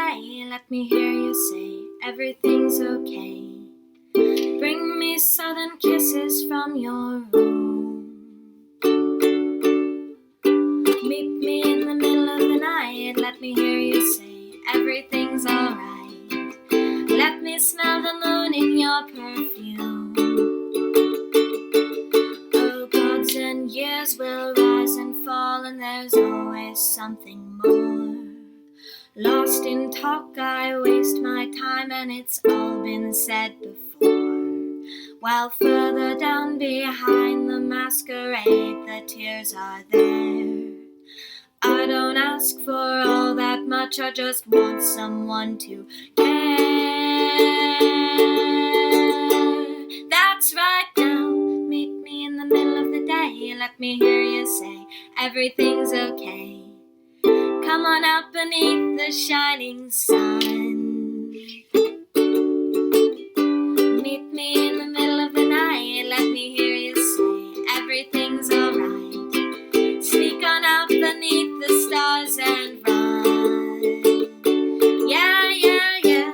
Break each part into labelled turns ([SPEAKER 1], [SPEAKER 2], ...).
[SPEAKER 1] day, let me hear you say everything's okay. Bring me southern kisses from your room. Meet me in the middle of the night, let me hear you say everything's alright. Let me smell the moon in your perfume. Oh, gods and years will rise and fall, and there's always something more. Lost in talk, I waste my time, and it's all been said before. While further down behind the masquerade, the tears are there. I don't ask for all that much, I just want someone to care. That's right now, meet me in the middle of the day, let me hear you say everything's okay. Come on out beneath the shining sun. Meet me in the middle of the night, let me hear you say everything's alright. Sneak on out beneath the stars and run. Yeah, yeah, yeah.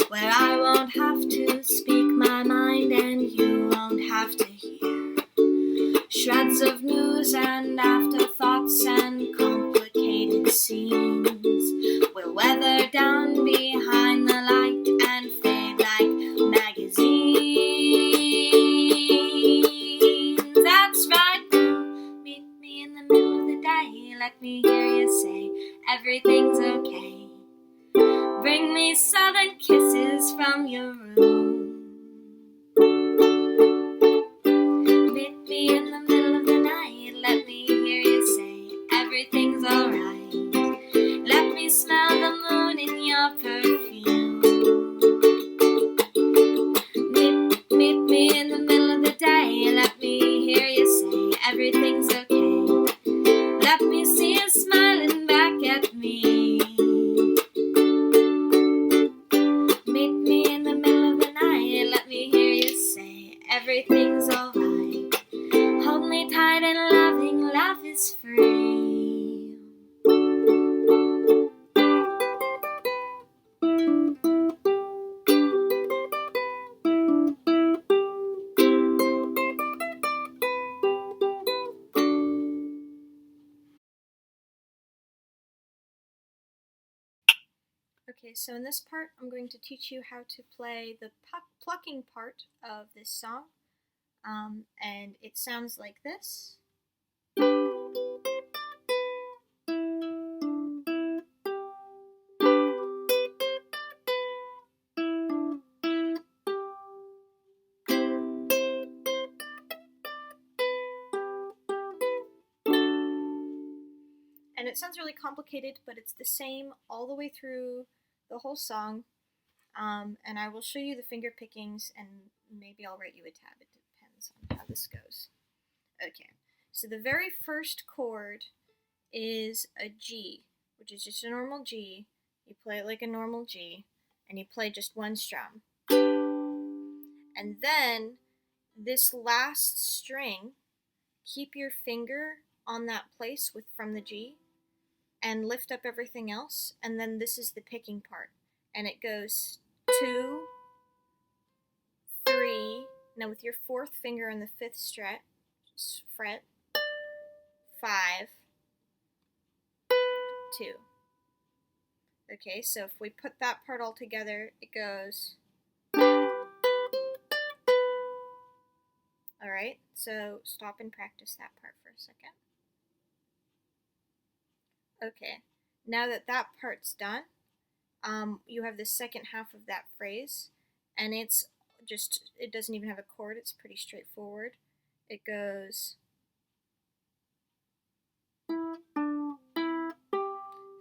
[SPEAKER 1] Where I won't have to speak my mind and you won't have to hear shreds of news and afterthoughts and complicated scenes. We'll weather down behind the light and fade like magazines. That's right now, meet me in the middle of the day, let me hear you say everything's okay. Bring me southern kisses from your room. Meet me in the middle of the night, let me hear you say everything's alright. Let me smell the moon in your perfume. Meet me in the middle of the day, let me hear you say everything's okay. Let me see you smiling back at me. Everything's alright. Hold me tight and loving, love is free. Okay, so in this part, I'm going to teach you how to play the plucking part of this song. And it sounds like this. And it sounds really complicated, but it's the same all the way through the whole song. And I will show you the finger pickings, and maybe I'll write you a tab. It depends on how this goes. Okay, so the very first chord is a G, which is just a normal G. You play it like a normal G, and you play just one strum. And then this last string, keep your finger on that place from the G, and lift up everything else, and then this is the picking part. And it goes 2, 3, now with your fourth finger on the fifth fret, 5, 2. Okay, so if we put that part all together, it goes. Alright, so stop and practice that part for a second. Okay, now that that part's done, you have the second half of that phrase, and it doesn't even have a chord, it's pretty straightforward. It goes.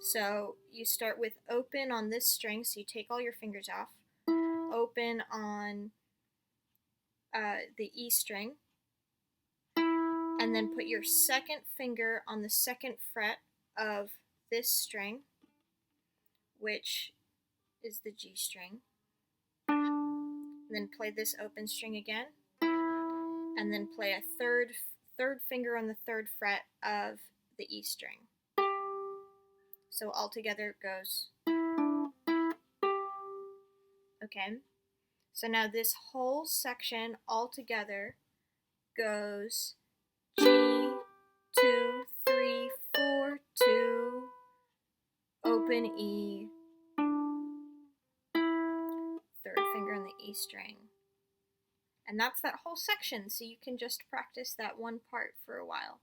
[SPEAKER 1] So you start with open on this string, so you take all your fingers off, open on the E string, and then put your second finger on the second fret of this string, which is the G string, and then play this open string again, and then play a third finger on the third fret of the E string. So all together it goes. Okay, so now this whole section all together goes G, 2, 3, 4, 2, open E, third finger on the E string. And that's that whole section, so you can just practice that one part for a while.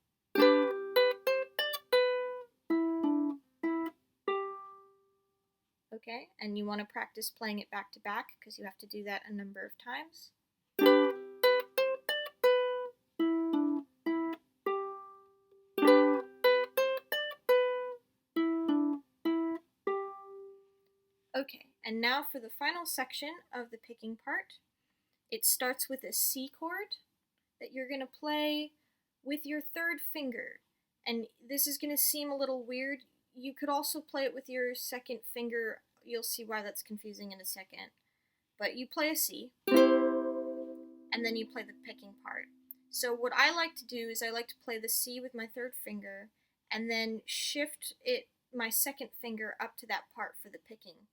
[SPEAKER 1] Okay, and you want to practice playing it back to back because you have to do that a number of times. Okay, and now for the final section of the picking part. It starts with a C chord that you're going to play with your third finger. And this is going to seem a little weird. You could also play it with your second finger. You'll see why that's confusing in a second. But you play a C, and then you play the picking part. So what I like to do is I like to play the C with my third finger, and then shift my second finger up to that part for the picking.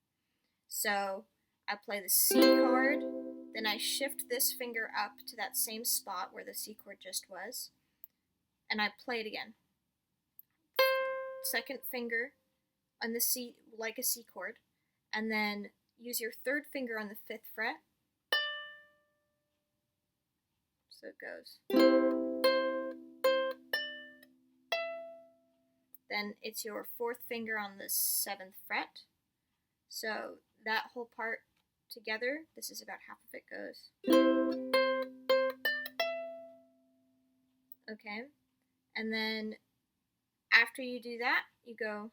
[SPEAKER 1] So I play the C chord, then I shift this finger up to that same spot where the C chord just was, and I play it again. Second finger on the C, like a C chord, and then use your third finger on the 5th fret. So it goes. Then it's your 4th finger on the 7th fret. So that whole part together, this is about half of it, goes. Okay, and then after you do that, you go.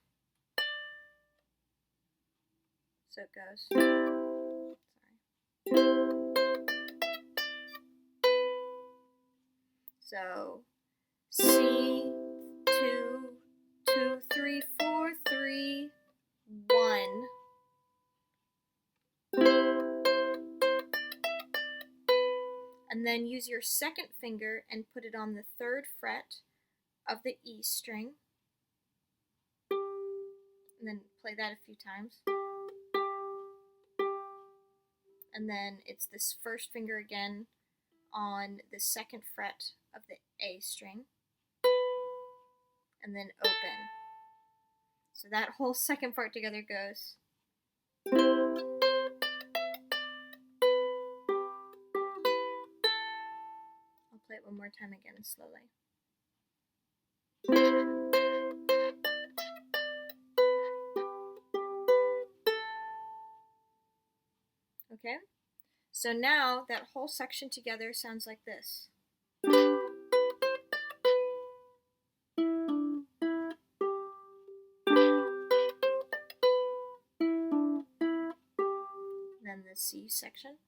[SPEAKER 1] So it goes. Sorry. So C, 2, 2, 3, 4, 3, 1. And then use your second finger and put it on the 3rd fret of the E string. And then play that a few times. And then it's this first finger again on the 2nd fret of the A string. And then open. So that whole second part together goes. I'll play it one more time again slowly. Okay, so now that whole section together sounds like this. Then the C section.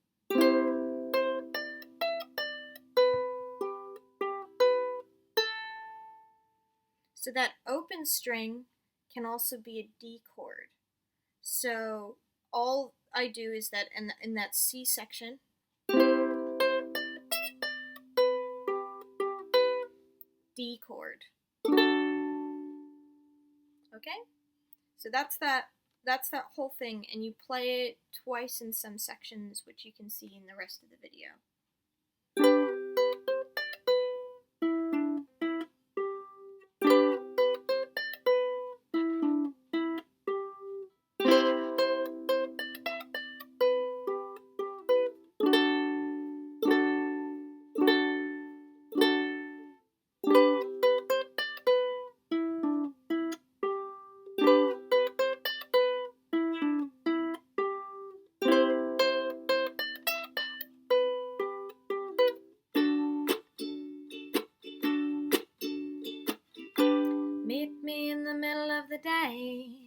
[SPEAKER 1] So that open string can also be a D chord. So all I do is that in that C section, D chord. Okay? So that's that whole thing, and you play it twice in some sections, which you can see in the rest of the video. Meet me in the middle of the day,